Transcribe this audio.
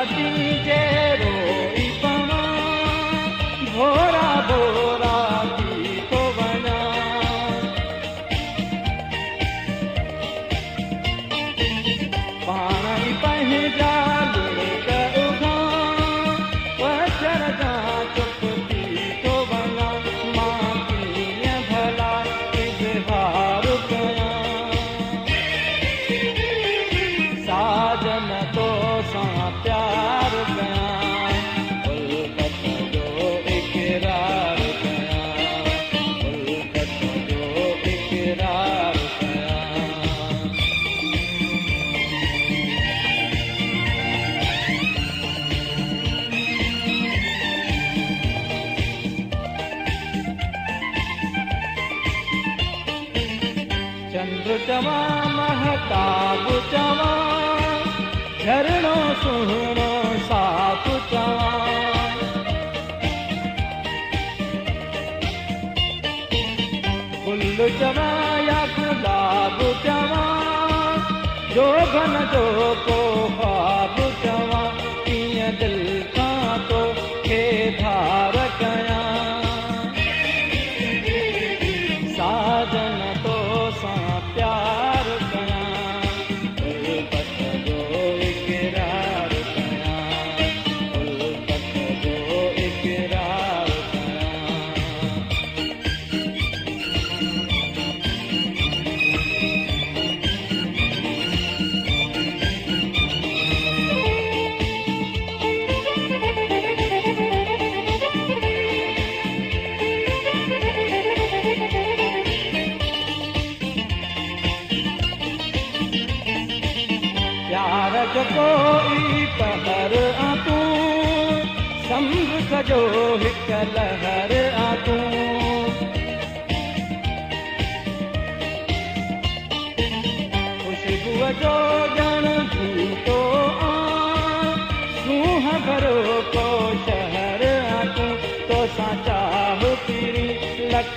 अटी जहिड़ो ई पवां भोरा भोरा थी थो वञा पाण ई पंहिंजा लुड़क उघां वचर जा चुप थी थो वञा मां कीअं भला इज़हार कयां साजन तो सां प्यार कयां उल्फत जो इक़रार कयां उल्फत जो इक़रार कयां चंद्र चवां महताब चवां झरणो सुहिणो साफ़ चवां गुल चवां या गुलाब चवां जोगन जो को ख्वाब चवां कीअं दिलि खां तो खे धार कयां साजन तो सां प्यार कयां उल्फत जो इक़रार कयां उल्फत जो इक़रार प्यार जो कोई कहर आ तूं सम्झ सॼो हिकु लहर आ तूं ख़ुशबूअ जो ॼण झूठो आ सूंहं भरो को शहर आ तूं तोसां चाह पीरी लख